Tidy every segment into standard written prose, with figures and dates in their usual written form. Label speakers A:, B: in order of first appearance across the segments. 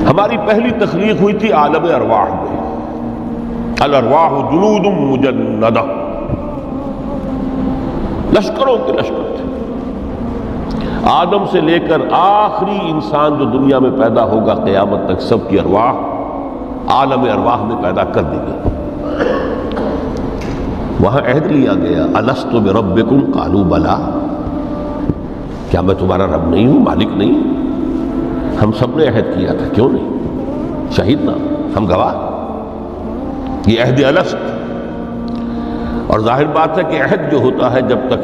A: ہماری پہلی تخلیق ہوئی تھی عالم ارواح میں، الارواح جنود مجندہ، لشکروں کے لشکر تھے۔ آدم سے لے کر آخری انسان جو دنیا میں پیدا ہوگا قیامت تک، سب کی ارواح عالم ارواح میں پیدا کر دی گئی۔ وہاں عہد لیا گیا، الست بربکم قالوا بلا، کیا میں تمہارا رب نہیں ہوں، مالک نہیں؟ ہم سب نے عہد کیا تھا، کیوں نہیں؟ شہید نہ ہم گواہ، یہ عہد الست۔ اور ظاہر بات ہے کہ عہد جو ہوتا ہے جب تک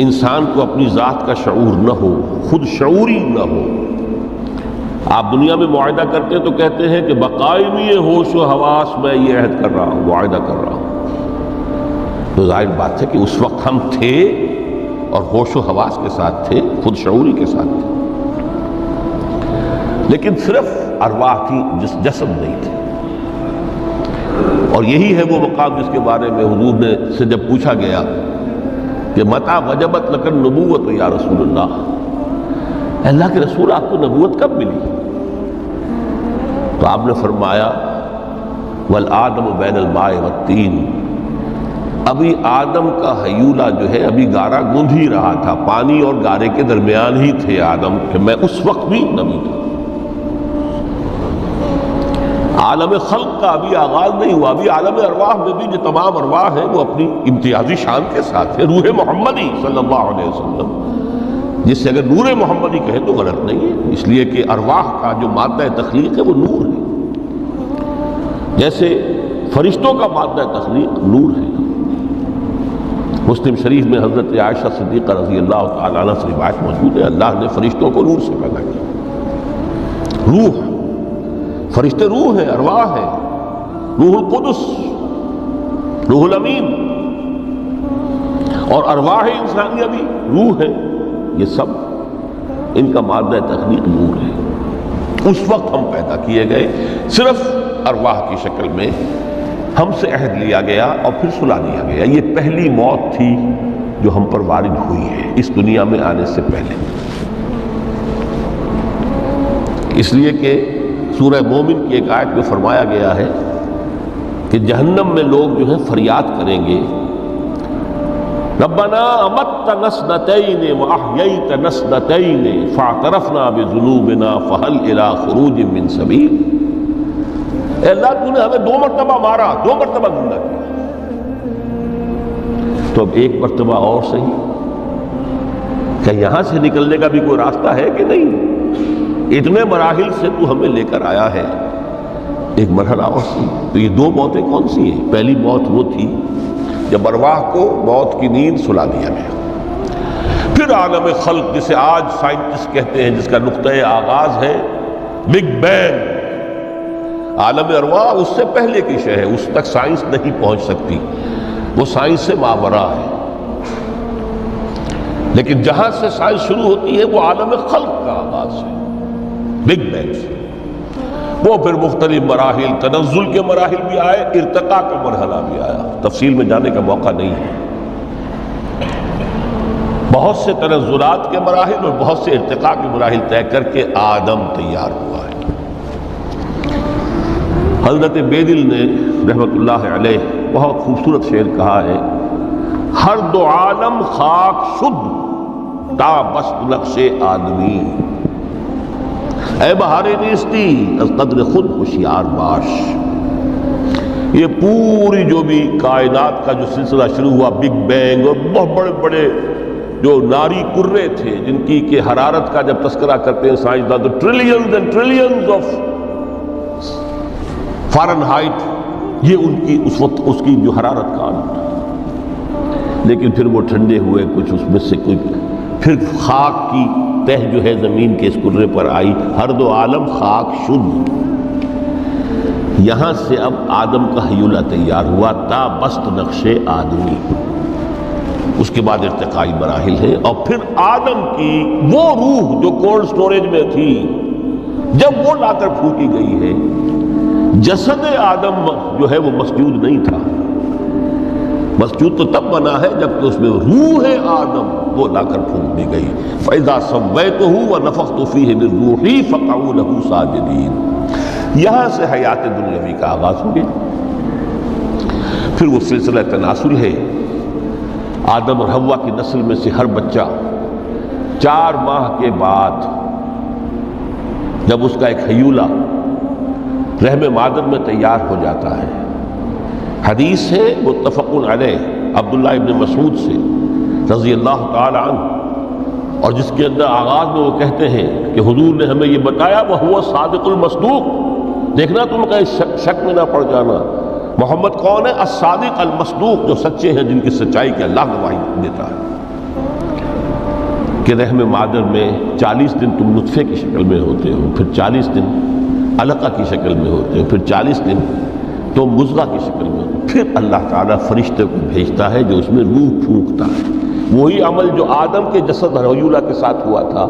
A: انسان کو اپنی ذات کا شعور نہ ہو، خود شعوری نہ ہو، آپ دنیا میں معاہدہ کرتے ہیں تو کہتے ہیں کہ بقائمی ہوش و حواس میں یہ عہد کر رہا ہوں، معاہدہ کر رہا ہوں، تو ظاہر بات ہے کہ اس وقت ہم تھے اور ہوش و حواس کے ساتھ تھے، خود شعوری کے ساتھ تھے، لیکن صرف ارواح کی جسم نہیں تھے۔ اور یہی ہے وہ مقام جس کے بارے میں حضور نے سے جب پوچھا گیا کہ متى وجبت لک النبوۃ یا رسول اللہ، اللہ کے رسول آپ کو نبوت کب ملی؟ تو آپ نے فرمایا والآدم بین الماء والطین، ابھی آدم کا حیولہ جو ہے ابھی گارا گوندھ ہی رہا تھا، پانی اور گارے کے درمیان ہی تھے آدم، کہ میں اس وقت بھی نبی تھا۔ عالم خلق کا ابھی آغاز نہیں ہوا، ابھی عالم ارواح میں بھی جو تمام ارواح ہیں وہ اپنی امتیازی شان کے ساتھ ہے۔ روح محمدی صلی اللہ علیہ وسلم، جس سے اگر نور محمدی کہیں تو غلط نہیں ہے، اس لیے کہ ارواح کا جو مادہ تخلیق ہے وہ نور ہے، جیسے فرشتوں کا مادہ تخلیق نور ہے۔ مسلم شریف میں حضرت عائشہ صدیقہ رضی اللہ تعالیٰ عنہ سے روایت موجود ہے، اللہ نے فرشتوں کو نور سے پیدا کیا۔ روح، فرشتے روح ہیں، ارواح ہیں، روح القدس، روح الامین، اور ارواح انسانیہ بھی روح ہے، یہ سب ان کا مادہ تخلیق نور ہے۔ اس وقت ہم پیدا کیے گئے، صرف ارواح کی شکل میں ہم سے عہد لیا گیا اور پھر سلا دیا گیا۔ یہ پہلی موت تھی جو ہم پر وارد ہوئی ہے اس دنیا میں آنے سے پہلے، اس لیے کہ سورہ مومن کی ایک آیت میں فرمایا گیا ہے کہ جہنم میں لوگ جو ہیں فریاد کریں گے، ربنا امتنا اثنتین واحییتنا اثنتین فاعترفنا بذنوبنا فهل الى خروج من سبیل، اے اللہ تو نے ہمیں 2 مرتبہ مارا، 2 مرتبہ زندہ کیا، تو اب 1 مرتبہ اور صحیح، کہ یہاں سے نکلنے کا بھی کوئی راستہ ہے کہ نہیں؟ اتنے مراحل سے تو ہمیں لے کر آیا ہے، ایک مرحلہ اور سی۔ تو یہ 2 موتیں کون سی ہیں؟ پہلی موت وہ تھی جب ارواح کو موت کی نیند سلا دیا گیا۔ پھر عالم خلق، جسے آج سائنٹسٹ کہتے ہیں، جس کا نقطۂ آغاز ہے بگ بینگ، عالم ارواح اس سے پہلے کی شے ہے، اس تک سائنس نہیں پہنچ سکتی، وہ سائنس سے ماورا ہے، لیکن جہاں سے سائنس شروع ہوتی ہے وہ عالم خلق کا آغاز ہے، بگ بینگ سے۔ وہ پھر مختلف مراحل، تنزل کے مراحل بھی آئے، ارتقاء کا مرحلہ بھی آیا، تفصیل میں جانے کا موقع نہیں ہے۔ بہت سے تنزلات کے مراحل اور بہت سے ارتقاء کے مراحل طے کر کے آدم تیار ہوا ہے۔ حضرت بیدل نے رحمت اللہ علیہ بہت خوبصورت شعر کہا ہے، ہر 2 عالم خاک شد تا بست نقش آدمی، اے بہار نیستی از قدر خود ہوشیار باش۔ یہ پوری جو بھی کائنات کا جو سلسلہ شروع ہوا، بگ بینگ، اور بہت بڑے بڑے جو ناری کرے تھے جن کی کہ حرارت کا جب تذکرہ کرتے ہیں سائنسدان تو trillions and trillions of foreign height, یہ ان کی اس وقت اس کی جو حرارت کا عالم تھا، لیکن پھر وہ ٹھنڈے ہوئے، کچھ اس میں سے کوئی، پھر خاک کی تہ جو ہے زمین کے اس کرے پر آئی، ہر 2 عالم خاک شد، یہاں سے اب آدم کا حیولہ تیار ہوا، تا بست نقش آدمی، اس کے بعد ارتقائی مراحل ہیں، اور پھر آدم کی وہ روح جو کولڈ سٹوریج میں تھی، جب وہ لا کر پھونکی گئی ہے، جسد آدم جو ہے وہ مسجود نہیں تھا، مسجود تو تب بنا ہے جبکہ اس میں روح آدم وہ لا کر پھونک دی گئی. فَإِذَا سَوَّيْتُهُ وَنَفَخْتُ فِيهِ مِن رُوحِي فَقَعُوا لَهُ سَاجِدِينَ. یہاں سے حیات دنیاوی کا آغاز ہو گیا. پھر وہ سلسلہ تناسل ہے. آدم اور حوا کی نسل میں سے ہر بچہ 4 ماہ کے بعد جب اس کا ایک حیولہ رحم مادر میں تیار ہو جاتا ہے. حدیث ہے متفق علیہ عبداللہ ابن مسعود سے رضی اللہ تعالی عنہ، اور جس کے اندر آغاز میں وہ کہتے ہیں کہ حضور نے ہمیں یہ بتایا وَهُوَ الصَّادِقُ الْمَصْدُوقُ. دیکھنا تم کہیں شک میں نہ پڑ جانا. محمد کون ہے؟ الصادق المصدوق، جو سچے ہیں، جن کی سچائی کے اللہ گواہی دیتا ہے. کہ رحم مادر میں 40 دن تم نطفے کی شکل میں ہوتے ہو، پھر 40 دن علقہ کی شکل میں ہوتے ہو، پھر 40 دن تو مضغہ کی شکل میں. پھر اللہ تعالیٰ فرشتے کو بھیجتا ہے جو اس میں روح پھونکتا ہے. وہی عمل جو آدم کے جسد حیولہ کے ساتھ ہوا تھا،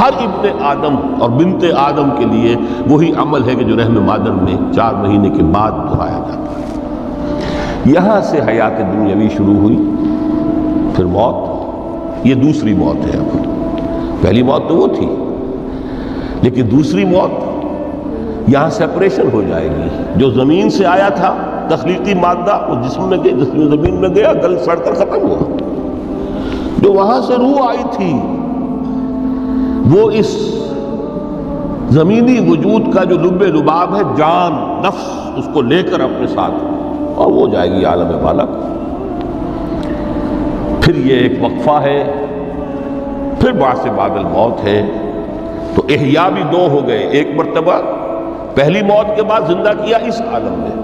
A: ہر ابن آدم اور بنت آدم کے لیے وہی عمل ہے کہ جو رحم مادر میں 4 مہینے کے بعد دہرایا جاتا ہے. یہاں سے حیات دنیاوی شروع ہوئی. پھر موت، یہ دوسری موت ہے. اب پہلی موت تو وہ تھی، لیکن دوسری موت یہاں سیپریشن ہو جائے گی. جو زمین سے آیا تھا تخلیقی مادہ وہ جسم میں گیا، جسم میں زمین میں گیا، گل سڑ کر ختم ہوا. جو وہاں سے روح آئی تھی وہ اس زمینی وجود کا جو لب لباب ہے، جان نفس، اس کو لے کر اپنے ساتھ، اور وہ جائے گی عالم بالا. پھر یہ ایک وقفہ ہے. پھر بعث بعد الموت ہے. تو احیاء بھی 2 ہو گئے. ایک مرتبہ پہلی موت کے بعد زندہ کیا اس عالم میں،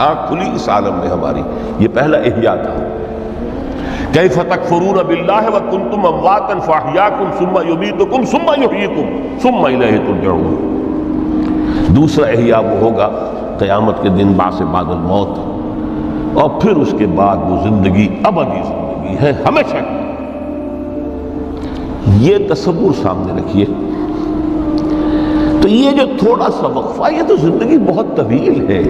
A: آنکھ کھلی اس عالم میں ہماری. یہ پہلا احیاء تھا. کیف تکفرون باللہ وکنتم امواتا فاحیاکم ثم یمیتکم ثم یحییکم ثم الیہ ترجعون. دوسرا احیاء وہ ہوگا قیامت کے دن، بعث بعد الموت. اور پھر اس کے بعد وہ زندگی ابدی زندگی ہے، ہمیشہ کی. یہ تصور سامنے رکھیے. تو یہ جو تھوڑا سا وقفہ، یہ تو زندگی بہت طویل ہے.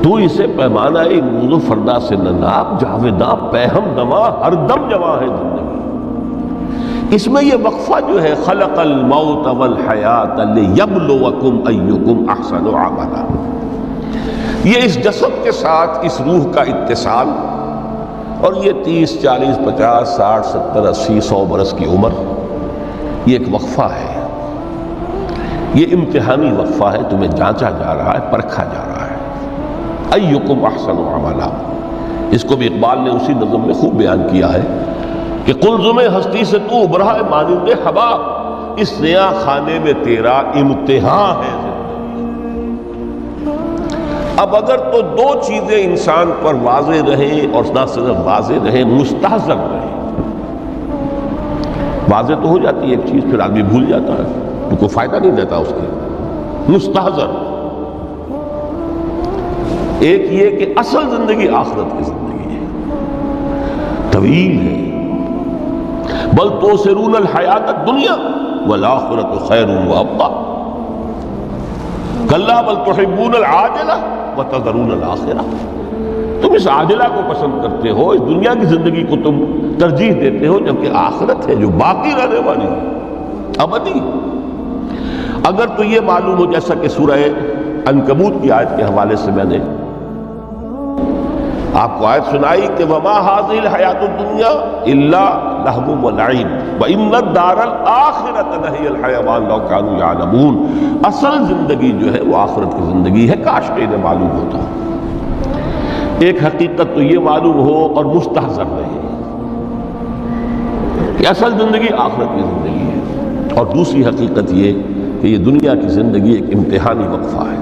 A: تو اسے پیمانہ موز و فردا سے نہ ناپ، جاویداں پہم دماں ہر دم جواں ہے زندگی. اس میں یہ وقفہ جو ہے خلق الموت والحیات لیبلوکم ایکم احسن عملا، یہ اس جسد کے ساتھ اس روح کا اتصال، اور یہ 30 40 50 60 70 80 100 برس کی عمر، یہ ایک وقفہ ہے. یہ امتحانی وقفہ ہے. تمہیں جانچا جا رہا ہے، پرکھا جا رہا ہے. ایکم احسن عملا، اس کو بھی اقبال نے اسی نظم میں خوب بیان کیا ہے کہ قلزم ہستی سے تو ابھرا ہے مانند حباب، اس نیا خانے میں تیرا امتحان ہے زندگی. اب اگر تو 2 چیزیں انسان پر واضح رہیں، اور نہ صرف واضح رہیں، مستحضر رہیں. واضح تو ہو جاتی ہے ایک چیز، پھر آدمی بھول جاتا ہے، تو کوئی فائدہ نہیں دیتا اس کے. مستحضر ایک یہ کہ اصل زندگی آخرت کی زندگی ہے، طویل ہے. بل تؤثرون الحیات الدنیا والآخرۃ خیر وابقیٰ، کلا بل تحبون العاجلہ وتذرون الآخرہ. تم اس عاجلہ کو پسند کرتے ہو، اس دنیا کی زندگی کو تم ترجیح دیتے ہو، جبکہ آخرت ہے جو باقی رہنے والی ہے، ابدی. اگر تو یہ معلوم ہو، جیسا کہ سورہ عنکبوت کی آیت کے حوالے سے میں نے آپ کو آیت سنائی کہ وما هذه الحیات الدنیا الا لہو ولعب وان الدار الاخرۃ لہی الحیوان لو کانوا یعلمون. اصل زندگی جو ہے وہ آخرت کی زندگی ہے، کاش کہ انہیں معلوم ہوتا. ایک حقیقت تو یہ معلوم ہو اور مستحضر رہے کہ اصل زندگی آخرت کی زندگی ہے، اور دوسری حقیقت یہ کہ یہ دنیا کی زندگی ایک امتحانی وقفہ ہے.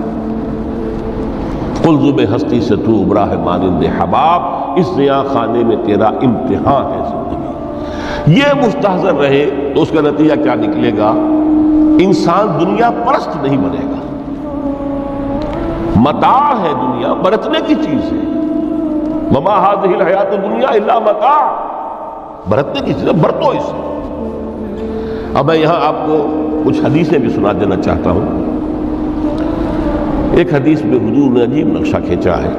A: قلزم ہستی سے تو ابھرا ہے مانند حباب، اس نیا خانے میں تیرا امتحان ہے زندگی. یہ مستحضر رہے تو اس کا نتیجہ کیا نکلے گا؟ انسان دنیا پرست نہیں بنے گا. متاع ہے دنیا، برتنے کی چیز ہے. وما هذه الحیات الدنیا الا متاع، برتنے کی چیز ہے، برتو اسے. اب میں یہاں آپ کو کچھ حدیثیں بھی سنا دینا چاہتا ہوں. ایک حدیث میں حضور نے عجیب نقشہ کھینچا ہے.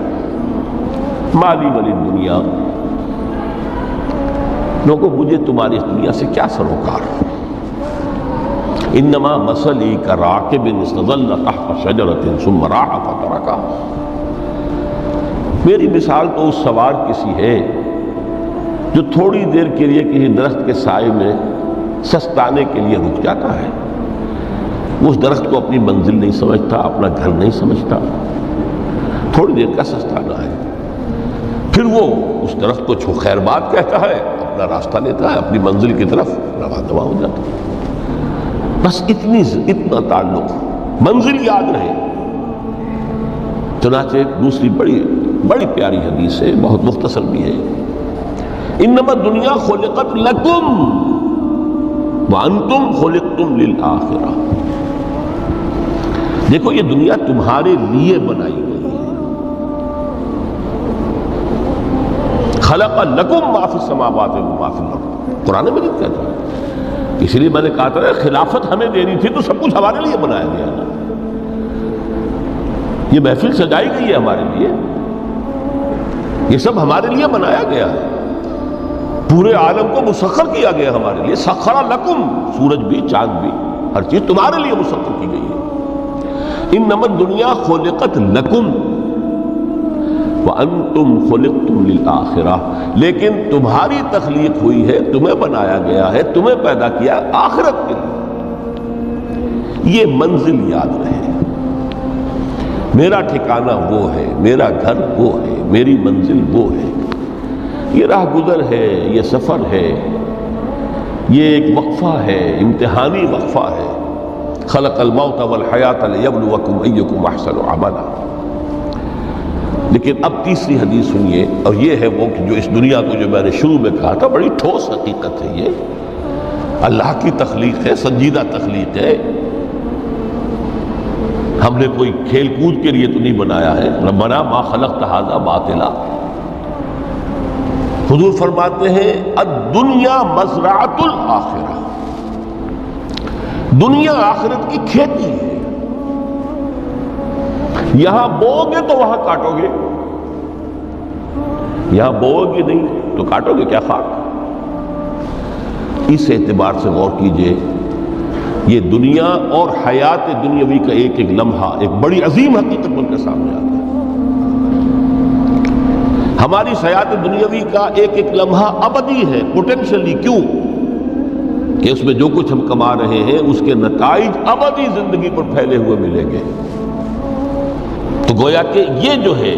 A: مالی ولی دنیا، لوگوں مجھے تمہاری اس دنیا سے کیا سروکار؟ انما مثلی کراکب استظل تحت شجرۃ ثم راح فترکھا، میری مثال تو اس سوار کسی ہے جو تھوڑی دیر کے لیے کسی درخت کے سائے میں سستانے کے لیے رک جاتا ہے، اس درخت کو اپنی منزل نہیں سمجھتا، اپنا گھر نہیں سمجھتا، تھوڑی دیر کا سستانا ہے، پھر وہ اس درخت کو چھو خیر بات کہتا ہے، اپنا راستہ لیتا ہے، اپنی منزل کی طرف رواں دواں ہو جاتا ہے۔ بس اتنا تعلق، منزل یاد رہے۔ چنانچہ دوسری بڑی پیاری حدیث ہے، بہت مختصر بھی ہے، انما الدنیا خلقت لکم وانتم خلقتم للآخرہ، دیکھو یہ دنیا تمہارے لیے بنائی گئی ہے، خلق لکم ما فی السماوات وما فی الارض، قرآن مجید کہتا ہے، اس لیے میں نے کہا تھا خلافت ہمیں دینی تھی تو سب کچھ ہمارے لیے بنایا گیا نا، یہ محفل سجائی گئی ہے ہمارے لیے، یہ سب ہمارے لیے بنایا گیا ہے، پورے عالم کو مسخر کیا گیا ہمارے لیے، سخر لکم، سورج بھی چاند بھی ہر چیز تمہارے لیے مسخر کی گئی ہے۔ انما الدنیا خلقت لکم وانتم خلقتم للآخرہ، لیکن تمہاری تخلیق ہوئی ہے، تمہیں بنایا گیا ہے، تمہیں پیدا کیا آخرت کے لیے۔ یہ منزل یاد رہے، میرا ٹھکانہ وہ ہے، میرا گھر وہ ہے، میری منزل وہ ہے، یہ راہ گزر ہے، یہ سفر ہے، یہ ایک وقفہ ہے، امتحانی وقفہ ہے۔ خلق الموت والحیات لیبلوکم ایکم احسن عملا۔ لیکن اب تیسری حدیث سنیے، اور یہ ہے وہ کہ جو اس دنیا کو جو میں نے شروع میں کہا تھا، بڑی ٹھوس حقیقت ہے، یہ اللہ کی تخلیق ہے، سنجیدہ تخلیق ہے، ہم نے کوئی کھیل کود کے لیے تو نہیں بنایا ہے۔ ربنا ما خلقت ھذا باطلا، حضور فرماتے ہیں الدنیا مزرعۃ الآخرہ، دنیا آخرت کی کھیتی ہے، یہاں بو گے تو وہاں کاٹو گے، یہاں بو گے نہیں تو کاٹو گے کیا خاک؟ اس اعتبار سے غور کیجئے، یہ دنیا اور حیات دنیاوی کا ایک ایک لمحہ ایک بڑی عظیم حقیقت بن کے سامنے آتا ہے۔ ہماری حیات دنیاوی کا ایک ایک لمحہ ابدی ہے، پوٹینشلی، کیوں کہ اس میں جو کچھ ہم کما رہے ہیں اس کے نتائج ابدی زندگی پر پھیلے ہوئے ملیں گے۔ تو گویا کہ یہ جو ہے،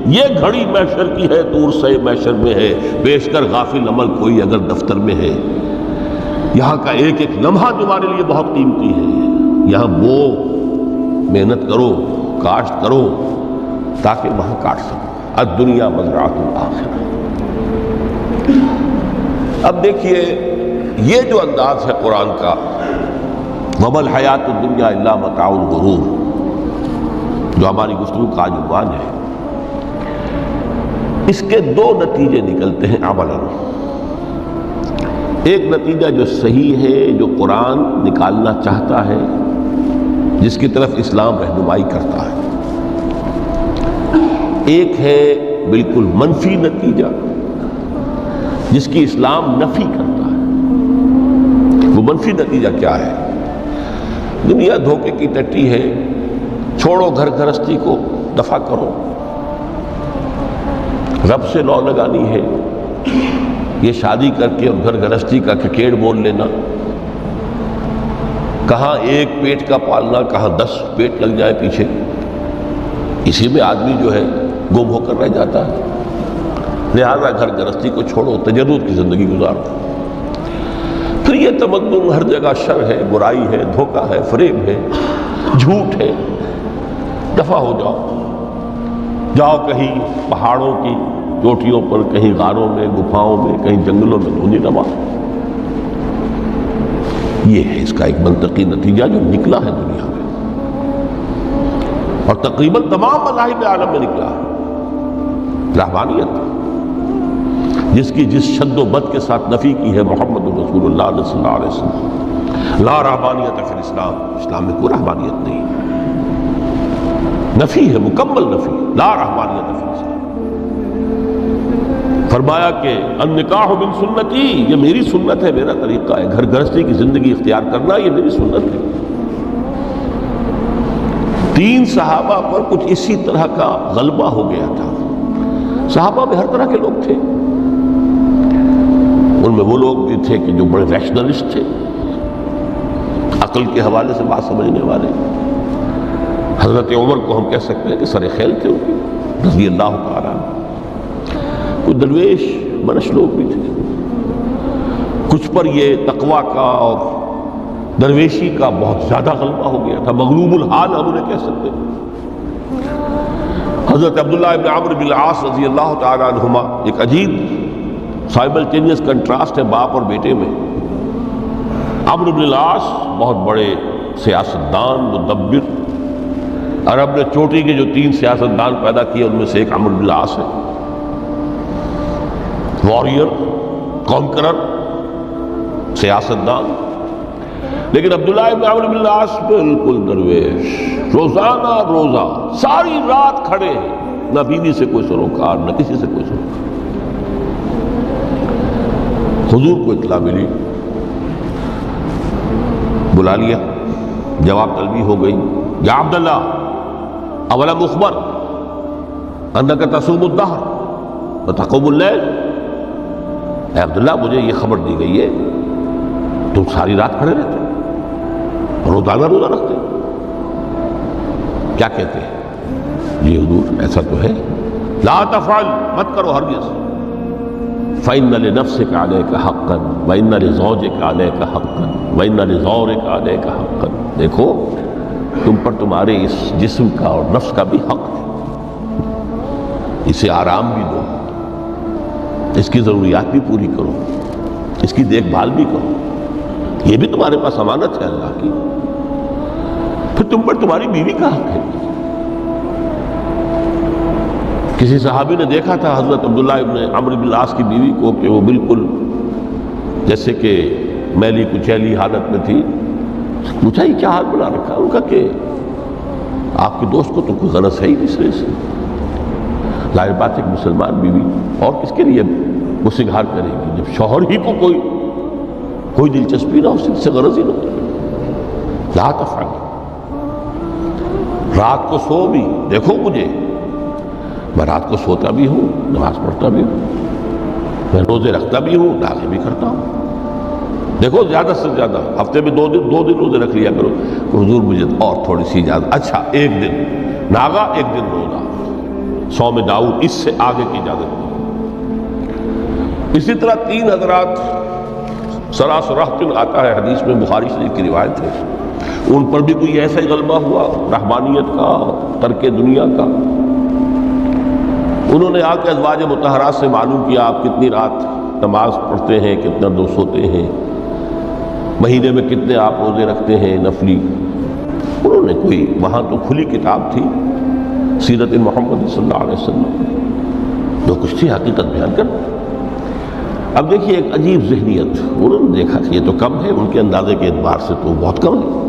A: یہ گھڑی محشر کی ہے تو عرصہ محشر میں ہے، بیشتر غافل عمل کوئی اگر دفتر میں ہے، یہاں کا ایک ایک لمحہ تمہارے لیے بہت قیمتی ہے، یہاں بو، محنت کرو، کاشت کرو تاکہ وہاں کاٹ سکو۔ الدنیا مزرعۃ الآخرہ۔ اب دیکھیے یہ جو انداز ہے قرآن کا، وَمَا الْحَيَاةُ الدُّنْيَا إِلَّا مَتَاعُ الْغُرُورِ، جو ہماری گفتگو کا عنوان ہے، اس کے دو نتیجے نکلتے ہیں عملاً۔ ایک نتیجہ جو صحیح ہے، جو قرآن نکالنا چاہتا ہے، جس کی طرف اسلام رہنمائی کرتا ہے، ایک ہے بالکل منفی نتیجہ جس کی اسلام نفی کرتا ہے۔ وہ منفی نتیجہ کیا ہے؟ دنیا دھوکے کی ٹٹی ہے، چھوڑو گھر گھرستی کو، دفع کرو، رب سے لو لگانی ہے، یہ شادی کر کے اور گھر گھرستی کا کھکیڑ بول لینا، کہاں ایک پیٹ کا پالنا، کہاں 10 پیٹ لگ جائے پیچھے، اسی میں آدمی جو ہے گم ہو کر رہ جاتا ہے۔ لہذا گھر گھرستی کو چھوڑو، تجرد کی زندگی گزارو۔ پھر یہ تمدن ہر جگہ شر ہے، برائی ہے، دھوکہ ہے، فریب ہے، جھوٹ ہے، دفع ہو جاؤ کہیں پہاڑوں کی چوٹیوں پر، کہیں غاروں میں، گپھاؤں میں، کہیں جنگلوں میں دھونی روا۔ یہ ہے اس کا ایک منطقی نتیجہ جو نکلا ہے دنیا میں، اور تقریباً تمام مذاہب عالم میں نکلا ہے۔ رحمانیت جس کی جس شد و بد کے ساتھ نفی کی ہے محمد رسول اللہ صلی اللہ علیہ وسلم، لا رحمانیت فی الاسلام، اسلام میں کوئی رحمانیت نہیں، نفی ہے، مکمل نفی، لا رحمانیت فی الاسلام۔ فرمایا کہ النکاح من سنتی، یہ میری سنت ہے، میرا طریقہ ہے، گھر گرہستی کی زندگی اختیار کرنا یہ میری سنت ہے۔ 3 صحابہ پر کچھ اسی طرح کا غلبہ ہو گیا تھا۔ صحابہ میں ہر طرح کے لوگ تھے، ان میں وہ لوگ بھی تھے کہ جو بڑے ریشنلسٹ تھے، عقل کے حوالے سے بات سمجھنے والے۔ حضرت عمر کو ہم کہہ سکتے ہیں کہ سر خیل تھے ان کی رضی اللہ تعالیٰ۔ کچھ درویش منش لوگ بھی تھے، کچھ پر یہ تقویٰ کا اور درویشی کا بہت زیادہ غلبہ ہو گیا تھا، مغلوب الحال ہم انہیں کہہ سکتے ہیں۔ حضرت عبداللہ ابن عمرو بن العاص رضی اللہ تعالیٰ عنہما، ایک عجیب سائملٹینیس کنٹراسٹ ہے باپ اور بیٹے میں۔ عمرو بن العاص بہت بڑے سیاستدان، مدبر، عرب نے چوٹی کے جو 3 سیاستدان پیدا کیے ان میں سے ایک عمرو بن العاص ہے، واریر، کانکرر، سیاستدان۔ لیکن عبداللہ ابن عمرو بن العاص بالکل درویش، روزانہ روزہ ساری رات کھڑے ہیں، نہ بیوی سے کوئی سروکار، نہ کسی سے کوئی سروکار۔ حضور کو اطلاع ملی، بلا لیا، جواب طلبی ہو گئی، یا عبداللہ اولم اخبر انک تصوم الدہر وتقوم اللیل، اے عبداللہ مجھے یہ خبر دی گئی ہے تم ساری رات کھڑے رہتے، روزانہ روزہ رکھتے، کیا کہتے ہیں؟ جی حضور ایسا تو ہے۔ لا تفعل، مت کرو ہرگز۔ فإن لنفسك عليك حقا وإن لزوجك عليك حقا وإن لزورك عليك حقا، دیکھو تم پر تمہارے اس جسم کا اور نفس کا بھی حق ہے، اسے آرام بھی دو، اس کی ضروریات بھی پوری کرو، اس کی دیکھ بھال بھی کرو، یہ بھی تمہارے پاس امانت ہے اللہ کی۔ پھر تم پر تمہاری بیوی کا حق ہے۔ کسی صحابی نے دیکھا تھا حضرت عبداللہ ابن عمرو بن العاص کی بیوی کو کہ وہ بالکل جیسے کہ میلی کچیلی حالت میں تھی، پوچھا یہ کیا حال بنا رکھا؟ ان کا کہ آپ کے دوست کو تو کوئی غرض ہے ہی نہیں سرے سے، ظاہر بات ہے کہ مسلمان بیوی اور کس کے لیے وہ سنگھار کرے گی جب شوہر ہی کو کوئی دلچسپی نہ ہو، اس سے غرض ہی نہ ہو۔ لا تفعل، رات کو سو بھی، دیکھو مجھے میں رات کو سوتا بھی ہوں، نماز پڑھتا بھی ہوں، میں روزے رکھتا بھی ہوں، ناغے بھی کرتا ہوں، دیکھو زیادہ سے زیادہ ہفتے میں 2 دن روزے رکھ لیا کرو۔ حضور مجھے اور تھوڑی سی اجازت، اچھا 1 دن ناغا 1 دن روزہ، صوم داؤد، اس سے آگے کی اجازت نہیں۔ اسی طرح 3 حضرات سراس رحمت آتا ہے حدیث میں، بخاری شریف کی روایت ہے، ان پر بھی کوئی ایسا ہی غلبہ ہوا رحمانیت کا، ترک دنیا کا۔ انہوں نے آ کے ازواج مطہرات سے معلوم کیا آپ کتنی رات نماز پڑھتے ہیں، کتنا دو سوتے ہیں، مہینے میں کتنے آپ روزے رکھتے ہیں نفلی۔ انہوں نے کوئی، وہاں تو کھلی کتاب تھی سیرت محمد صلی اللہ علیہ وسلم، جو کچھ تھی حقیقت بیان کر۔ اب دیکھیے ایک عجیب ذہنیت، انہوں نے دیکھا کہ یہ تو کم ہے، ان کے اندازے کے اعتبار سے تو بہت کم ہے،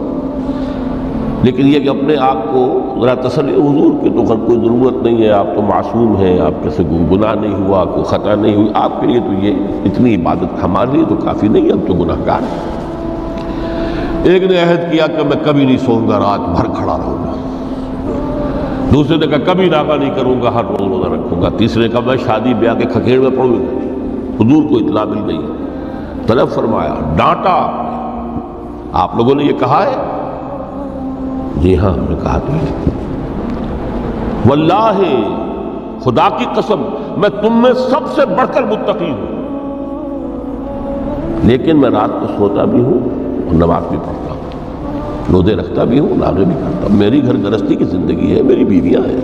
A: لیکن یہ کہ اپنے آپ کو ذرا تسلی، حضور کی تو کوئی ضرورت نہیں ہے، آپ تو معصوم ہیں، آپ کے سے کوئی گناہ نہیں ہوا، کوئی خطا نہیں ہوئی، آپ کے لیے تو یہ اتنی عبادت ہمارے لیے تو کافی نہیں، ہم تو گناہ گار ہیں۔ ایک نے عہد کیا کہ میں کبھی نہیں سوؤں گا، رات بھر کھڑا رہوں گا۔ دوسرے نے کہا کبھی ناغا نہیں کروں گا، ہر روز روزہ رکھوں گا۔ تیسرے نے کہا میں شادی بیاہ کے کھکیڑ میں پڑوں گا۔ حضور کو اطلاع مل گئی، طلب فرمایا، ڈانٹا، آپ لوگوں نے یہ کہا ہے؟ جی ہاں ہم نے کہا تو ہے۔ واللہ، خدا کی قسم، میں تم میں سب سے بڑھ کر متقی ہوں، لیکن میں رات کو سوتا بھی ہوں اور نماز بھی پڑھتا ہوں، روزے رکھتا بھی ہوں، ناغے بھی کرتا ہوں، میری گھر گرہستی کی زندگی ہے، میری بیویاں ہیں۔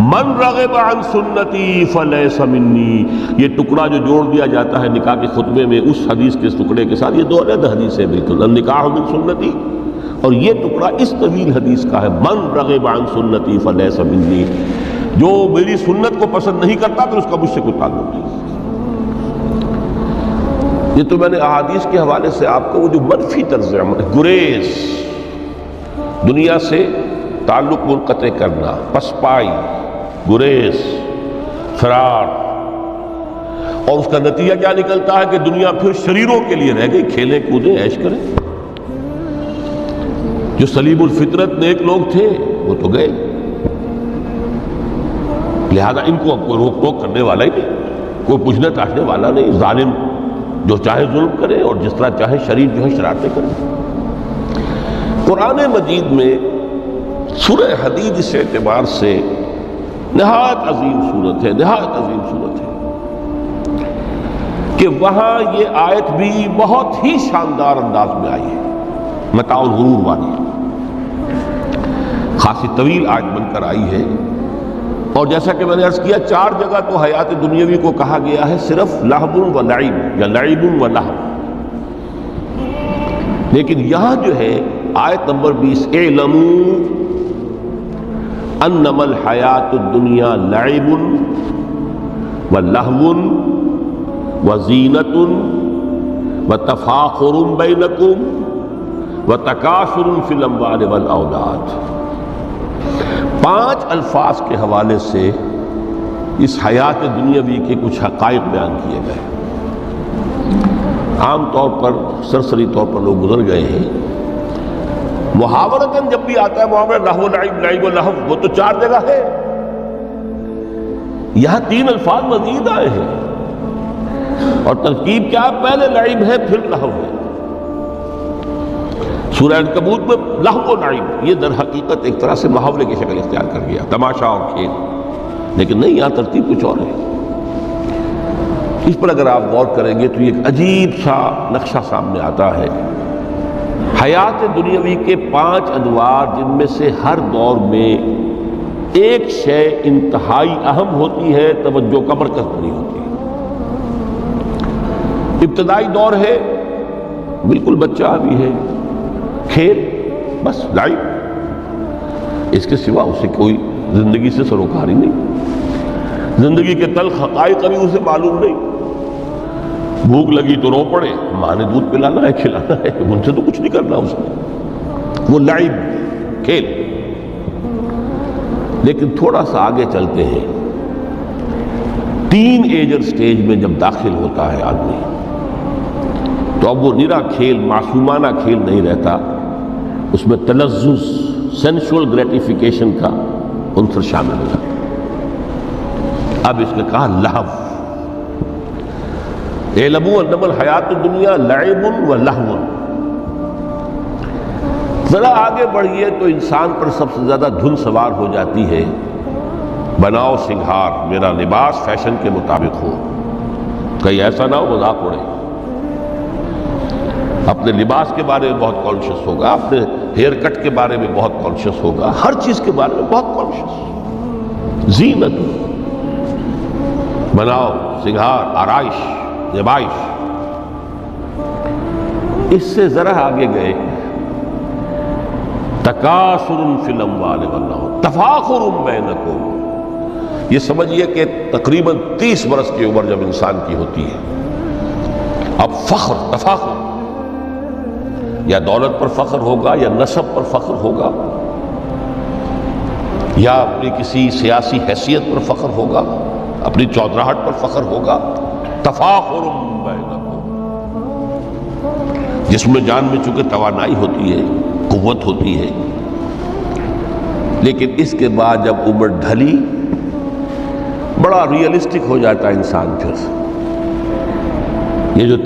A: من رغب عن سنتی فلیس منی، یہ ٹکڑا جو جوڑ دیا جاتا ہے نکاح کے خطبے میں اس حدیث کے ٹکڑے کے ساتھ، یہ 2 علیحدہ حدیث ہے بالکل، النکاح من سنتی، اور یہ ٹکڑا اس طویل حدیث کا ہے، من رغب عن سنتی فلیس منی، جو میری سنت کو پسند نہیں کرتا پھر اس کا مجھ سے کوئی تعلق نہیں۔ یہ تو میں نے احادیث کے حوالے سے آپ کو وہ جو منفی طرز عمل، گریز، دنیا سے تعلق منقطع کرنا، پسپائی، گریز، فرار، اور اس کا نتیجہ کیا نکلتا ہے کہ دنیا پھر شریروں کے لیے رہ گئی، کھیلیں کودیں عیش کریں۔ جو سلیم الفطرت نیک لوگ تھے وہ تو گئے، لہذا ان کو اب کوئی روک ٹوک کرنے والا ہی نہیں، کوئی پوچھنے تاچنے والا نہیں۔ ظالم جو چاہے ظلم کرے اور جس طرح چاہے شریر جو ہے شرارتیں کرے۔ قرآن مجید میں سورہ حدید اس اعتبار سے نہایت عظیم صورت ہے، نہایت عظیم صورت ہے کہ وہاں یہ آیت بھی بہت ہی شاندار انداز میں آئی ہے، متاع الغرور والی، خاصی طویل آیت بن کر آئی ہے۔ اور جیسا کہ میں نے عرض کیا، 4 جگہ تو حیات دنیاوی کو کہا گیا ہے صرف لہب و لعب یا لعب و لہب، لیکن یہاں جو ہے آیت نمبر 20، اعلموا انما الحیات الدنیا لعب و لہو و زینت و تفاخر بینکم و تکاثر فی الاموال والاولاد۔ 5 الفاظ کے حوالے سے اس حیات دنیاوی کے کچھ حقائق بیان کیے گئے۔ عام طور پر سرسری طور پر لوگ گزر گئے ہیں، محاورتاً جب بھی آتا ہے معاملہ لہو لعب لعب و لہو، وہ تو 4 جگہ ہے، یہاں 3 الفاظ مزید آئے ہیں، اور ترکیب کیا؟ پہلے لعب ہے پھر لہو ہے۔ سورہ عنکبوت میں لہو و لعب یہ در حقیقت ایک طرح سے محاورے کی شکل اختیار کر گیا، تماشا اور کھیل، لیکن نہیں، یہاں ترتیب کچھ اور ہے۔ اس پر اگر آپ غور کریں گے تو یہ ایک عجیب سا نقشہ سامنے آتا ہے، حیات دنیاوی کے 5 ادوار، جن میں سے ہر دور میں ایک شے انتہائی اہم ہوتی ہے، توجہ کا مرکز بنی ہوتی ہے۔ ابتدائی دور ہے، بالکل بچہ بھی ہے، کھیل، بس لعب، اس کے سوا اسے کوئی زندگی سے سروکار ہی نہیں، زندگی کے تلخ حقائق ابھی اسے معلوم نہیں۔ بھوک لگی تو رو پڑے، ماں نے دودھ پلانا ہے، کھلانا ہے، ان سے تو کچھ نہیں کرنا اس نے، وہ لعب، کھیل۔ لیکن تھوڑا سا آگے چلتے ہیں، ٹین ایجر سٹیج میں جب داخل ہوتا ہے آدمی، تو اب وہ نرا کھیل، معصومانہ کھیل نہیں رہتا، اس میں تلذذ، سینشول گریٹیفیکیشن کا عنصر شامل ہو جاتا ہے۔ اب اس نے کہا لہو، اعلموا انما الحیات الدنیا لعب و لہو۔ ذرا آگے بڑھئے تو انسان پر سب سے زیادہ دھن سوار ہو جاتی ہے، بناؤ سنگھار، میرا لباس فیشن کے مطابق ہو، کہیں ایسا نہ ہو مذاق اڑے۔ اپنے لباس کے بارے میں بہت کانشیس ہوگا، اپنے ہیئر کٹ کے بارے میں بہت کانشیس ہوگا، ہر چیز کے بارے میں بہت کانشیس۔ زینت، بناؤ سنگھار، آرائش، زیبائش۔ اس سے ذرا آگے گئے، تکاثر فی الاموال والاولاد، تفاخر بینکم۔ یہ سمجھیے کہ تقریباً 30 برس کی عمر جب انسان کی ہوتی ہے، اب فخر، تفاخر، یا دولت پر فخر ہوگا، یا نسب پر فخر ہوگا، یا اپنی کسی سیاسی حیثیت پر فخر ہوگا، اپنی چودراہٹ پر فخر ہوگا۔ تفاخر بینکم، جس میں جان میں چونکہ توانائی ہوتی ہے، قوت ہوتی ہے، لیکن اس کے بعد جب عمر ڈھلی، بڑا ریئلسٹک ہو جاتا ہے انسان۔ پھر یہ جو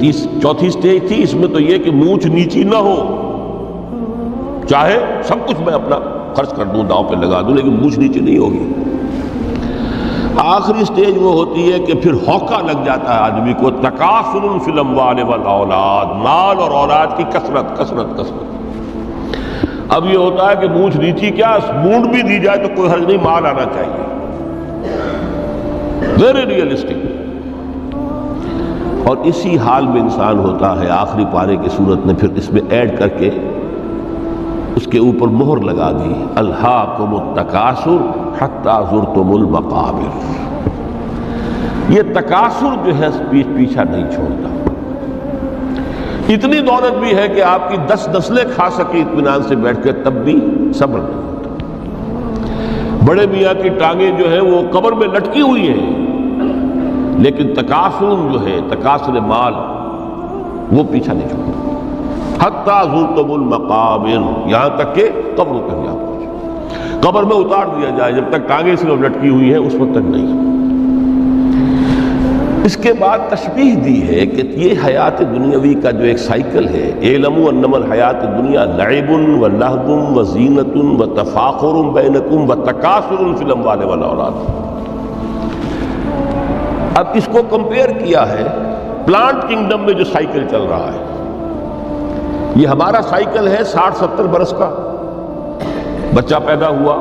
A: 4تھی سٹیج تھی، اس میں تو یہ کہ مونچھ نیچی نہ ہو، چاہے سب کچھ میں اپنا خرچ کر دوں، داؤں پہ لگا دوں، لیکن مونچھ نیچی نہیں ہوگی۔ آخری سٹیج وہ ہوتی ہے کہ پھر ہوکا لگ جاتا ہے آدمی کو، تکاثر فی الاموال والاولاد، مال اور اولاد کی کثرت کثرت کثرت۔ اب یہ ہوتا ہے کہ مونچھ نیچی کیا، مونڈ بھی دی جائے تو کوئی حرج نہیں، مال آنا چاہیے، ویری ریئلسٹک۔ اور اسی حال میں انسان ہوتا ہے، آخری پارے کی صورت نے پھر اس میں ایڈ کر کے اس کے اوپر مہر لگا دی، الہاکم التکاثر حتی زرتم المقابر۔ یہ تکاثر جو ہے پیچھا نہیں چھوڑتا، اتنی دولت بھی ہے کہ آپ کی 10 نسلیں کھا سکیں اطمینان سے بیٹھ کے، تب بھی صبر نہیں ہوتا۔ بڑے میاں کی ٹانگیں جو ہیں وہ قبر میں لٹکی ہوئی ہیں، لیکن تکاثر جو ہے، تکاثر مال، وہ پیچھا نہیں چھوڑتا۔ حتیٰ زرتم المقابر، یہاں تک کہ قبروں پہ بھی آپ پہنچے، قبر میں اتار دیا جائے، جب تک ٹانگیں صرف لٹکی ہوئی ہیں اس وقت تک نہیں۔ اس کے بعد تشبیہ دی ہے کہ یہ حیات دنیاوی کا جو ایک سائیکل ہے، اعلموا انما الحیات الدنیا لعب و لہو و زینت و تفاخر بینکم و تکاثر فی الاموال والاولاد۔ اب اس کو کمپیئر کیا ہے پلانٹ کنگڈم میں جو سائیکل چل رہا ہے۔ یہ ہمارا سائیکل ہے 60-70 برس کا، بچہ پیدا ہوا،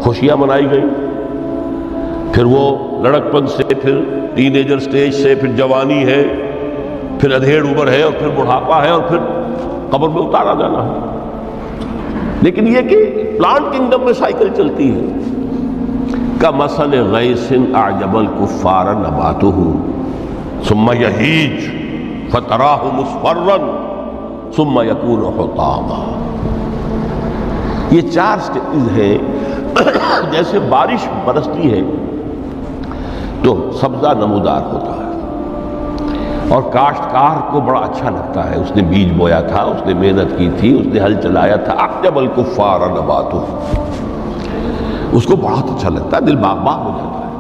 A: خوشیاں منائی گئی، پھر وہ لڑکپن سے، پھر ٹین ایجر سٹیج سے، پھر جوانی ہے، پھر ادھیڑ عمر ہے، اور پھر بڑھاپا ہے، اور پھر قبر میں اتارا جانا ہے۔ لیکن یہ کہ پلانٹ کنگڈم میں سائیکل چلتی ہے۔ کمثل غیث اعجب الکفار نباتہ ثم یہیج فتراہ مصفرا ثم یکون حطاما۔ یہ 4 سٹیج ہیں۔ جیسے بارش برستی ہے تو سبزہ نمودار ہوتا ہے، اور کاشتکار کو بڑا اچھا لگتا ہے، اس نے بیج بویا تھا، اس نے محنت کی تھی، اس نے ہل چلایا تھا۔ اعجب الکفار نباتہ، اس کو بہت اچھا لگتا ہے، دل باغ باغ ہو جاتا ہے۔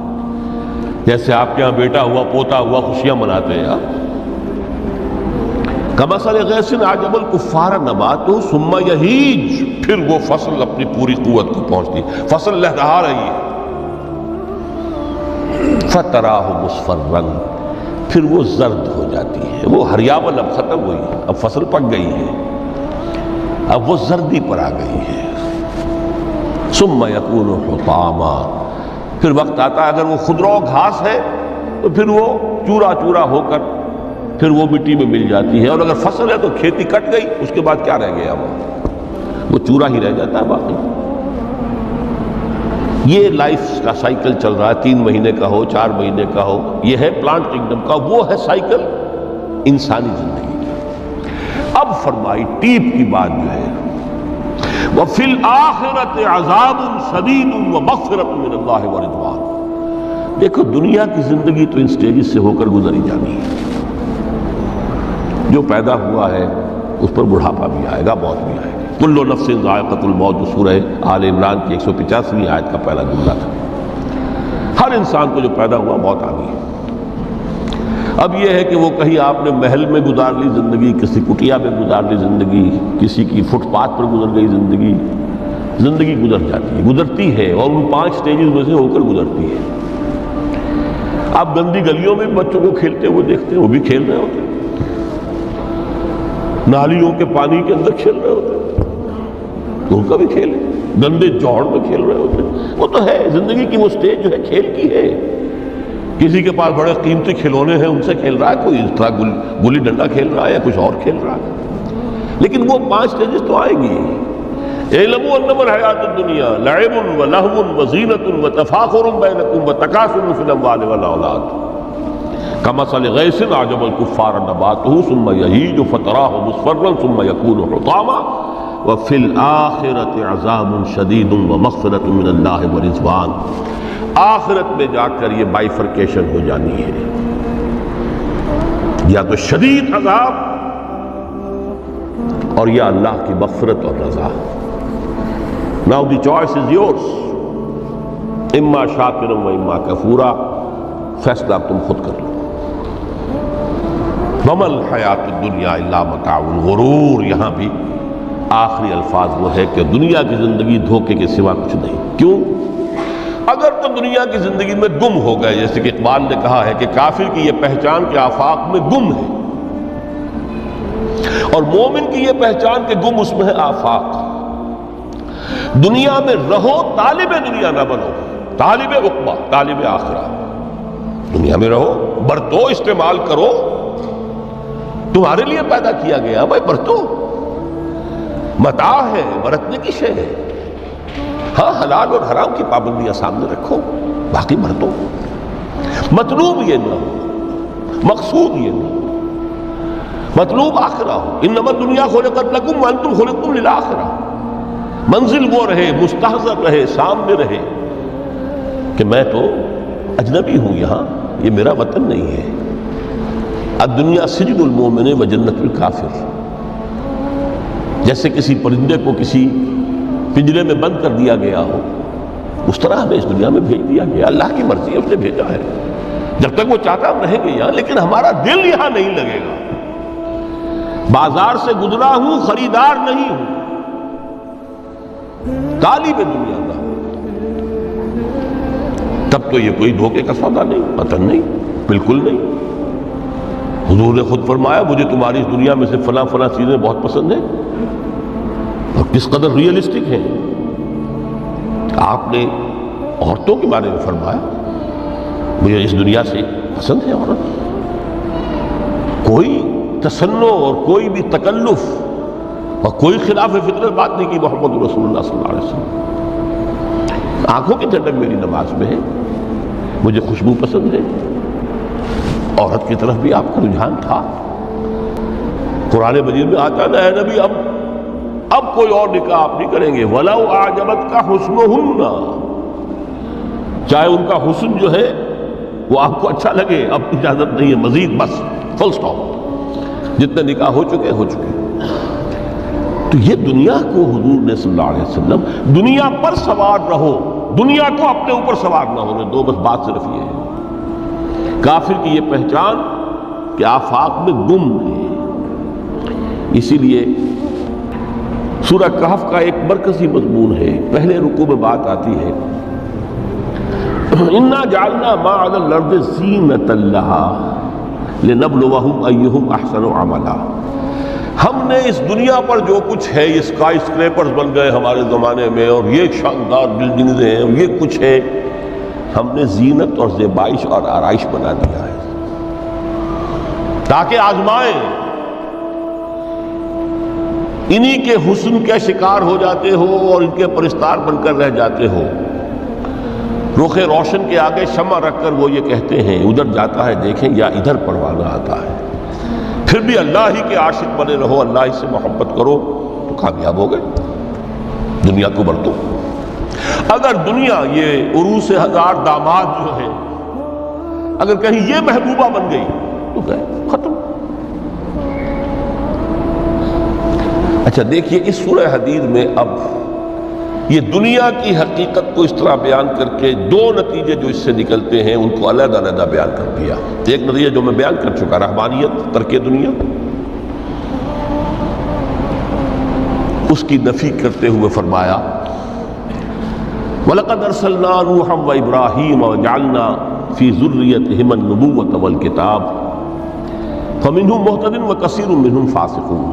A: جیسے آپ کے یہاں بیٹا ہوا، پوتا ہوا، خوشیاں مناتے ہیں آپ۔ کمثل غیث اعجب الکفار نباتہ ثم یہیج، پھر وہ فصل اپنی پوری قوت کو پہنچتی، فصل لہلہا رہی ہے۔ فتراہ مصفرا، پھر وہ زرد ہو جاتی ہے، وہ ہریاول اب ختم ہوئی ہے، اب فصل پک گئی ہے، اب وہ زردی پر آ گئی ہے۔ ثم یکون حطاما، پھر وقت آتا ہے اگر وہ خضرو گھاس ہے تو پھر وہ چورا چورا ہو کر پھر وہ مٹی میں مل جاتی ہے، اور اگر فصل ہے تو کھیتی کٹ گئی، اس کے بعد کیا رہ گیا؟ وہ چورا ہی رہ جاتا ہے باقی۔ یہ لائف کا سائیکل چل رہا ہے، 3 مہینے کا ہو، 4 مہینے کا ہو، یہ ہے پلانٹ کنگڈم کا، وہ ہے سائیکل انسانی زندگی کا۔ اب فرمائی ٹیپ کی بات جو ہے، وَفِي الْآخِرَةِ عَذَابٌ شَدِيدٌ وَمَغْفِرَةٌ مِّنَ اللَّهِ وَرِضْوَانٌ۔ دیکھو دنیا کی زندگی تو ان سٹیجز سے ہو کر گزری جانی ہے۔ جو پیدا ہوا ہے اس پر بڑھاپا بھی آئے گا، موت بھی آئے گی۔ کل نفس ذائقۃ الموت، سورہ آل عمران کی 185ویں آیت کا پہلا جملہ تھا۔ ہر انسان کو جو پیدا ہوا موت آ گئی۔ اب یہ ہے کہ وہ کہیں آپ نے محل میں گزار لی زندگی، کسی کٹیا میں گزار لی زندگی، کسی کی فٹ پاتھ پر گزر گئی زندگی۔ زندگی گزر جاتی ہے، گزرتی ہے، اور ان 5 سٹیجز میں سے ہو کر گزرتی ہے۔ آپ گندی گلیوں میں بچوں کو کھیلتے ہوئے دیکھتے ہیں، وہ بھی کھیل رہے ہوتے ہیں، نالیوں کے پانی کے اندر کھیل رہے ہوتے ہیں، ان کا بھی کھیل ہے، گندے جوڑ میں کھیل رہے ہوتے ہیں۔ وہ تو ہے زندگی کی وہ سٹیج جو ہے کھیل کی ہے۔ کسی کے پاس بڑے قیمتی کھلونے ہیں، ان سے کھیل رہا ہے، کوئی اس طرح گلی ڈنڈا کھیل رہا ہے یا کچھ اور کھیل رہا ہے، لیکن وہ 5 سٹیجز تو آئیں گی۔ اعلموا انما الحیات الدنیا لعب و لہو و زینت و تفاخر بینکم و تکاثر فی الاموال والاولاد کمثل غیث اعجب الکفار نباتہ ثم یہیج فتراہ مصفرا ثم یکون حطاما وفی الآخرۃ عذاب شدید ومغفرۃ من اللہ ورضوان۔ آخرت میں جا کر یہ بائیفرکیشن ہو جانی ہے، یا تو شدید عذاب اور یا اللہ کی مغفرت اور رضا۔ Now the choice is yours، اما شاکرا و اما کفورا، فیصلہ تم خود کر لو۔ وما الحیات الدنیا الا متاع الغرور، یہاں بھی آخری الفاظ وہ ہے کہ دنیا کی زندگی دھوکے کے سوا کچھ نہیں۔ کیوں؟ اگر تو دنیا کی زندگی میں گم ہو گئے، جیسے کہ اقبال نے کہا ہے کہ کافر کی یہ پہچان کے آفاق میں گم ہے، اور مومن کی یہ پہچان کہ گم اس میں ہے آفاق۔ دنیا میں رہو، طالب دنیا نہ بنو، طالب عقبہ، طالب آخرہ۔ دنیا میں رہو، برتو، استعمال کرو، تمہارے لیے پیدا کیا گیا، بھائی برتو، متاع ہے، برتنے کی شے ہے۔ ہاں حلال اور حرام کی پابندیاں سامنے رکھو، باقی برتو۔ مطلوب یہ نہ ہو، مقصود یہ نہ ہو، مطلوب آخرہ ہو۔ انما الدنیا خلقت لکم وانتم خلقتم للآخرہ۔ منزل وہ رہے، مستحضر رہے، سامنے رہے کہ میں تو اجنبی ہوں یہاں، یہ میرا وطن نہیں ہے. الدنیا سجن المومن و جنت الکافر. جیسے کسی پرندے کو کسی پنجرے میں بند کر دیا گیا ہو، اس طرح ہمیں اس دنیا میں بھیج دیا گیا. اللہ کی مرضی ہے، اس نے بھیجا ہے. جب تک وہ چاہتا ہم رہیں گے یہاں، لیکن ہمارا دل یہاں نہیں لگے گا. بازار سے گزرا ہوں، خریدار نہیں ہوں، طالب دنیا کا. تب تو یہ کوئی دھوکے کا سودا نہیں، وطن نہیں، بالکل نہیں. حضور نے خود فرمایا مجھے تمہاری اس دنیا میں سے فلاں فلاں چیزیں بہت پسند ہیں، اور کس قدر ریئلسٹک ہیں. آپ نے عورتوں کے بارے میں فرمایا مجھے اس دنیا سے پسند ہے عورت. کوئی تصنع اور کوئی بھی تکلف اور کوئی خلاف فطرت بات نہیں کی محمد رسول اللہ صلی اللہ علیہ وسلم. آنکھوں کی ٹھنڈک میری نماز میں ہے، مجھے خوشبو پسند ہے. عورت کی طرف بھی آپ کا رجحان تھا. قرآن مجید میں آتا ہے اے نبی اب کوئی اور نکاح آپ نہیں کریں گے. وَلَوْ أَعْجَبَتْكَ حُسْنُهُنَّ، چاہے ان کا حسن جو ہے وہ آپ کو اچھا لگے، اب اجازت نہیں ہے مزید، بس فل سٹاپ. جتنے نکاح ہو چکے ہو چکے. تو یہ دنیا کو حضور نے صلی اللہ علیہ وسلم دنیا پر سوار رہو، دنیا کو اپنے اوپر سوار نہ ہونے دو. بس بات صرف یہ ہے. کافر کی یہ پہچان کہ آفاق میں گم ہے. اسی لیے سورہ کہف کا ایک مرکزی مضمون ہے. پہلے رکوع میں بات آتی ہے اِنَّا جَعَلْنَا مَا عَلَى الْأَرْضِ زِینَةً لَهَا لِنَبْلُوَهُمْ أَيُّهُمْ أَحْسَنُ عَمَلًا. ہم نے اس دنیا پر جو کچھ ہے، یہ اسکائی اسکریپرز بن گئے ہمارے زمانے میں، اور یہ شاندار بلڈنگز ہیں، اور یہ کچھ ہے، ہم نے زینت اور زیبائش اور آرائش بنا دیا ہے تاکہ آزمائیں. انہی کے حسن کے شکار ہو جاتے ہو اور ان کے پرستار بن کر رہ جاتے ہو. رخ روشن کے آگے شمع رکھ کر وہ یہ کہتے ہیں ادھر جاتا ہے دیکھیں یا ادھر پروانہ آتا ہے. پھر بھی اللہ ہی کے عاشق بنے رہو، اللہ ہی سے محبت کرو تو کامیاب ہو گئے. دنیا کو برتو. اگر دنیا یہ عروس ہزار داماد جو ہے اگر کہیں یہ محبوبہ بن گئی تو گئے، ختم. اچھا دیکھیے اس سورہ حدید میں اب یہ دنیا کی حقیقت کو اس طرح بیان کر کے دو نتیجے جو اس سے نکلتے ہیں ان کو علیحدہ علیحدہ بیان کر دیا. ایک نتیجہ جو میں بیان کر چکا، رہبانیت، ترک دنیا، اس کی نفی کرتے ہوئے فرمایا وَلَقَدْ أَرْسَلْنَا نُوحًا وَإِبْرَاهِيمَ وَجَعَلْنَا فِي ذُرِّيَّتِهِمَا النُّبُوَّةَ وَالْكِتَابَ فَمِنْهُمْ مُهْتَدٍ وَكَثِيرٌ مِّنْهُمْ فَاسِقُونَ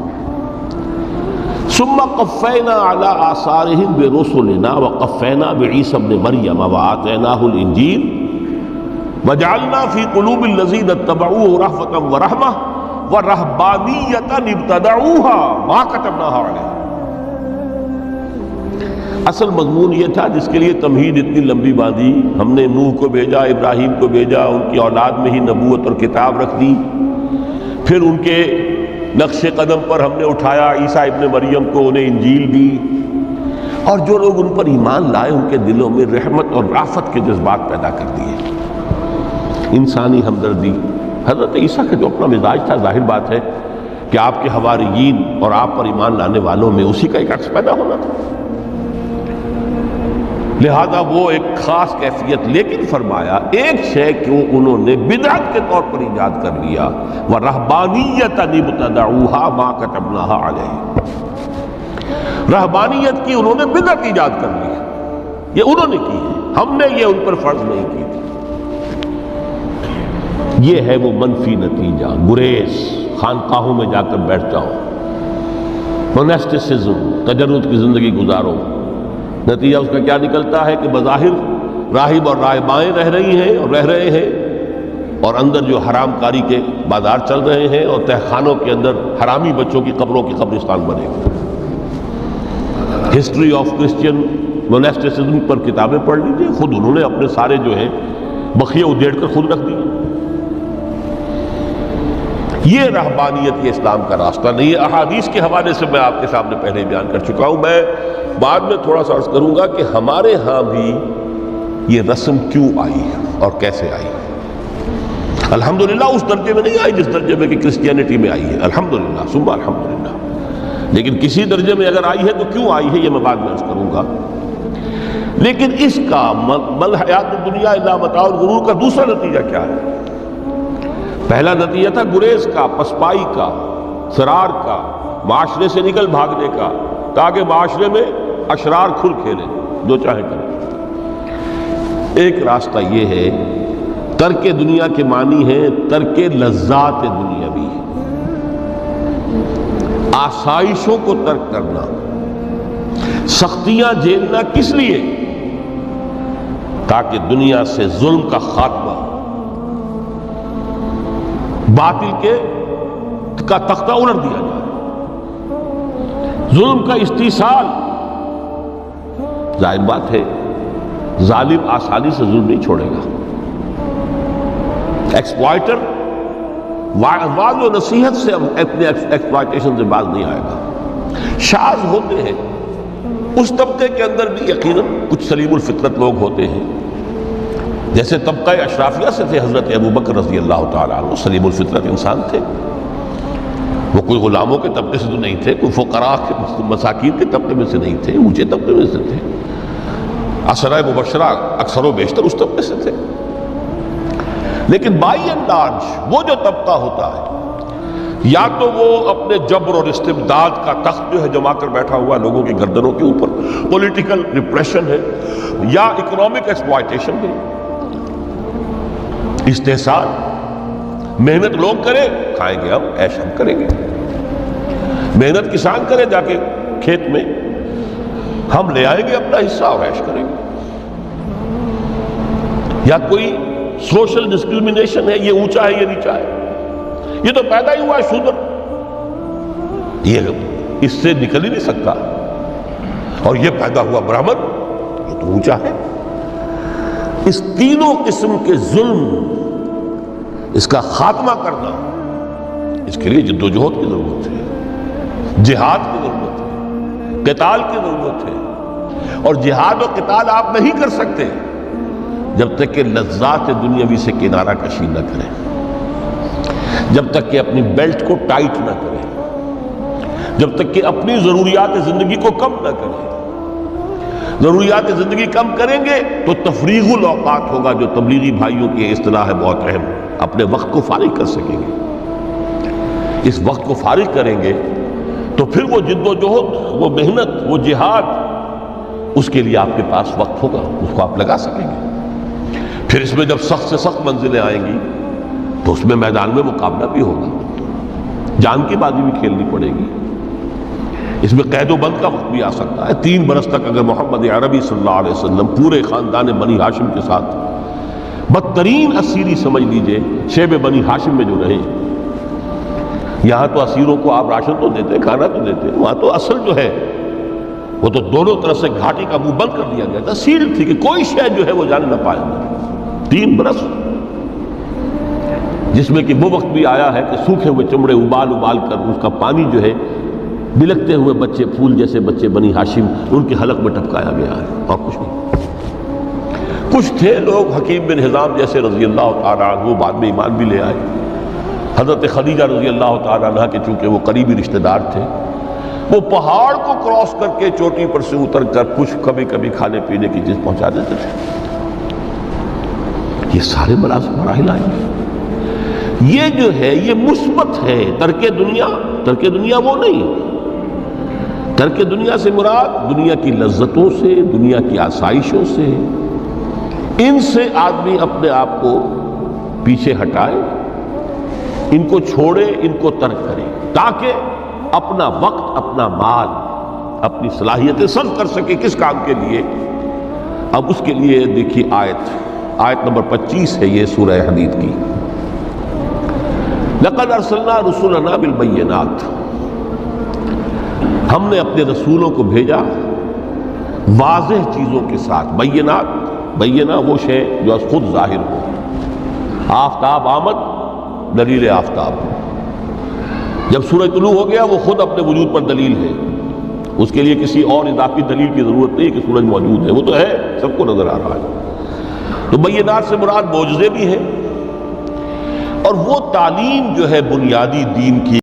A: ثُمَّ قَفَّيْنَا عَلَىٰ آثَارِهِمْ بِرُسُلِنَا وَقَفَّيْنَا بِعِيسَى ابْنِ مَرْيَمَ وَآتَيْنَاهُ الْإِنجِيلَ وَجَعَلْنَا فِي قُلُوبِ الَّذِينَ اتَّبَعُوهُ رَأْفَةً وَرَحْمَةً وَرَهْبَانِيَّةً ابْتَدَعُوهَا مَا كَتَبْنَاهَا عَلَيْهِمْ. اصل مضمون یہ تھا جس کے لیے تمہید اتنی لمبی باندھی. ہم نے نوح کو بھیجا، ابراہیم کو بھیجا، ان کی اولاد میں ہی نبوت اور کتاب رکھ دی. پھر ان کے نقش قدم پر ہم نے اٹھایا عیسیٰ ابن مریم کو، انہیں انجیل دی، اور جو لوگ ان پر ایمان لائے ان کے دلوں میں رحمت اور رافت کے جذبات پیدا کر دیے. انسانی ہمدردی. حضرت عیسیٰ کا جو اپنا مزاج تھا، ظاہر بات ہے کہ آپ کے حواریین اور آپ پر ایمان لانے والوں میں اسی کا ایک عکس پیدا ہونا تھا. لہذا وہ ایک خاص کیفیت، لیکن فرمایا ایک شے کو انہوں نے بدعت کے طور پر ایجاد کر لیا، وَرَهْبَانِيَّةً ابْتَدَعُوهَا مَا كَتَبْنَاهَا عَلَيْهِمْ. رہبانیت کی انہوں نے بدعت ایجاد کر لی، یہ انہوں نے کی ہے، ہم نے یہ ان پر فرض نہیں کی تھی. یہ ہے وہ منفی نتیجہ. گریز، خانقاہوں میں جا کر بیٹھ جاؤ، موناسٹسزم، تجرد کی زندگی گزارو. نتیجہ اس کا کیا نکلتا ہے کہ بظاہر راہب اور راہبائیں رہ رہی ہیں اور رہ رہے ہیں، اور اندر جو حرام کاری کے بازار چل رہے ہیں، اور تہخانوں کے اندر حرامی بچوں کی قبروں کی قبرستان بنے گا. ہسٹری آف کرسچین موناسٹسزم پر کتابیں پڑھ لیجیے، خود انہوں نے اپنے سارے جو ہے بخیے ادھیڑ کر خود رکھ دیے. یہ رہبانیت، یہ اسلام کا راستہ نہیں ہے. احادیث کے حوالے سے میں آپ کے سامنے پہلے بیان کر چکا ہوں. میں بعد میں تھوڑا سا عرض کروں گا کہ ہمارے ہاں بھی یہ رسم کیوں آئی اور کیسے آئی. الحمدللہ اس درجے میں نہیں آئی جس درجے میں کہ کرسچینٹی میں آئی ہے، الحمدللہ ثم الحمدللہ، لیکن کسی درجے میں اگر آئی ہے تو کیوں آئی ہے یہ میں بعد میں عرض کروں گا۔ لیکن اس کا مل حیات الدنیا الا متاع الغرور کا دوسرا نتیجہ کیا ہے؟ پہلا نتیجہ تھا گریز کا، پسپائی کا، فرار کا، معاشرے سے نکل بھاگنے کا، تاکہ معاشرے میں اشرار کھل کھیلیں، جو چاہے کریں۔ ایک راستہ یہ ہے، ترک دنیا کے معنی ہے ترک لذات دنیاوی، آسائشوں کو ترک کرنا، سختیاں جھیلنا، کس لیے؟ تاکہ دنیا سے ظلم کا خاتمہ، باطل کا تختہ الٹ دیا جائے، ظلم کا استیصال۔ ظاہر بات ہے ظالم آسانی سے ظلم نہیں چھوڑے گا، ایکسپلائٹر واضح و نصیحت سے اپنے ایکسپلائٹیشن سے باز نہیں آئے گا۔ شاذ ہوتے ہیں اس طبقے کے اندر بھی یقیناً کچھ سلیم الفطرت لوگ ہوتے ہیں، جیسے طبقہ اشرافیہ سے تھے حضرت ابو بکر رضی اللہ تعالیٰ عنہ، سلیم الفطرت انسان تھے، وہ کوئی غلاموں کے طبقے سے تو نہیں تھے، کوئی فقراء کے مساکین کے طبقے میں سے نہیں تھے، اونچے طبقے میں سے تھے، عشرہ مبشرہ اکثر و بیشتر اس طبقے سے تھے۔ لیکن بائی اینڈ لارج وہ جو طبقہ ہوتا ہے، یا تو وہ اپنے جبر اور استبداد کا تخت جو ہے جما کر بیٹھا ہوا لوگوں کی گردنوں کے اوپر، پولیٹیکل ریپریشن ہے، یا اکنامک ایکسپلائٹیشن ہے، استحصال، محنت لوگ کریں کھائیں گے، ہم عیش ہم کریں گے، محنت کسان کرے جا کے کھیت میں، ہم لے آئیں گے اپنا حصہ اور عیش کریں گے۔ یا کوئی سوشل ڈسکریمنیشن ہے، یہ اونچا ہے یہ نیچا ہے، یہ تو پیدا ہی ہوا ہے شودر، یہ اس سے نکل ہی نہیں سکتا، اور یہ پیدا ہوا برہمن، یہ تو اونچا ہے۔ اس تینوں قسم کے ظلم، اس کا خاتمہ کرنا، اس کے لیے جد و جہد کی ضرورت ہے، جہاد کی ضرورت ہے، قتال کی ضرورت ہے، اور جہاد و قتال آپ نہیں کر سکتے جب تک کہ لذات دنیاوی سے کنارہ کشی نہ کریں، جب تک کہ اپنی بیلٹ کو ٹائٹ نہ کریں، جب تک کہ اپنی ضروریات زندگی کو کم نہ کریں۔ ضروریات زندگی کم کریں گے تو تفریغ الاوقات ہوگا، جو تبلیغی بھائیوں کی اصطلاح ہے بہت اہم، اپنے وقت کو فارغ کر سکیں گے۔ اس وقت کو فارغ کریں گے تو پھر وہ جد و جہد، وہ محنت، وہ جہاد، اس کے لیے آپ کے پاس وقت ہوگا، اس کو آپ لگا سکیں گے۔ پھر اس میں جب سخت سے سخت منزلیں آئیں گی تو اس میں میدان میں مقابلہ بھی ہوگا، جان کی بازی بھی کھیلنی پڑے گی، اس میں قید و بند کا وقت بھی آ سکتا ہے۔ 3 برس تک اگر محمد عربی صلی اللہ علیہ وسلم پورے خاندان بنی ہاشم کے ساتھ، بدترین اسیری سمجھ لیجئے شیب بنی ہاشم میں جو رہے، یہاں تو اسیروں کو آپ راشن تو دیتے، کھانا تو دیتے، وہاں تو اصل جو ہے وہ تو دونوں طرف سے گھاٹی کا منہ بند کر دیا گیا تھا، سیل تھی کہ کوئی شے جو ہے وہ جانے نہ پائے۔ 3 برس، جس میں کہ وہ وقت بھی آیا ہے کہ سوکھے ہوئے چمڑے ابال ابال کر اس کا پانی جو ہے بلکتے ہوئے بچے، پھول جیسے بچے بنی ہاشم، ان کے حلق میں ٹپکایا گیا ہے، اور کچھ نہیں۔ کچھ تھے لوگ حکیم بن حزام جیسے رضی اللہ تعالیٰ عنہ، وہ بعد میں ایمان بھی لے آئے۔ حضرت خدیجہ رضی اللہ تعالیٰ عنہ کے چونکہ وہ قریبی رشتہ دار تھے، وہ پہاڑ کو کراس کر کے چوٹی پر سے اتر کر کچھ کبھی کبھی کھانے پینے کی چیز پہنچا دیتے تھے۔ یہ سارے مراحل آئے ہیں۔ یہ جو ہے یہ مثبت ہے۔ ترک دنیا وہ نہیں۔ ترک دنیا سے مراد دنیا کی لذتوں سے، دنیا کی آسائشوں سے، ان سے آدمی اپنے آپ کو پیچھے ہٹائے، ان کو چھوڑے، ان کو ترک کرے، تاکہ اپنا وقت، اپنا مال، اپنی صلاحیتیں صرف کر سکے۔ کس کام کے لیے؟ اب اس کے لیے دیکھیے آیت نمبر 25 ہے یہ سورہ حدید کی۔ لقد ارسلنا رسولنا بالبینات، ہم نے اپنے رسولوں کو بھیجا واضح چیزوں کے ساتھ۔ بینہ وہ شے جو از خود ظاہر ہو۔ آفتاب آمد، دلیل آفتاب۔ جب سورج طلوع ہو گیا وہ خود اپنے وجود پر دلیل ہے، اس کے لیے کسی اور اضافی دلیل کی ضرورت نہیں کہ سورج موجود ہے، وہ تو ہے، سب کو نظر آ رہا ہے۔ تو بینات سے مراد معجزے بھی ہیں، اور وہ تعلیم جو ہے بنیادی دین کی